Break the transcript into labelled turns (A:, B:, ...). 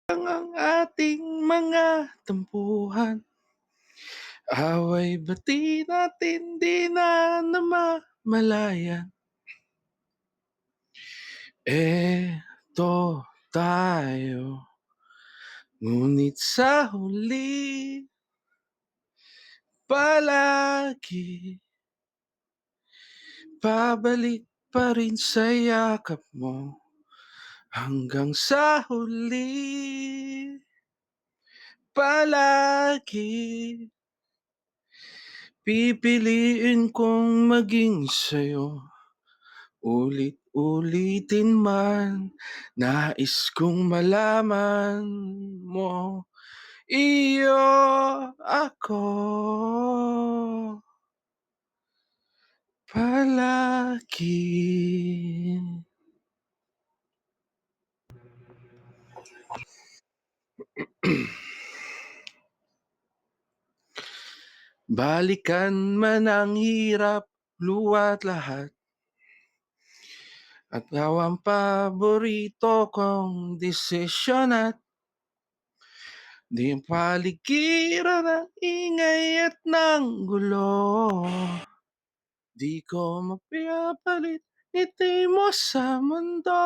A: ang ating mga tampuhan. Away bati natin di na namamalayan. Eto tayo, ngunit sa huli palagi pabalik pa rin sa yakap mo hanggang sa huli. Palagi pipiliin kong maging sa'yo, ulit-ulitin man. Nais kong malaman mo, iyo ako palagi. Balikan man ang hirap, luwa't lahat, at ikaw ang paborito kong desisyon, at di paligiran ng ingay at ng gulo. Di ko mapipalit ngiti mo sa mundo.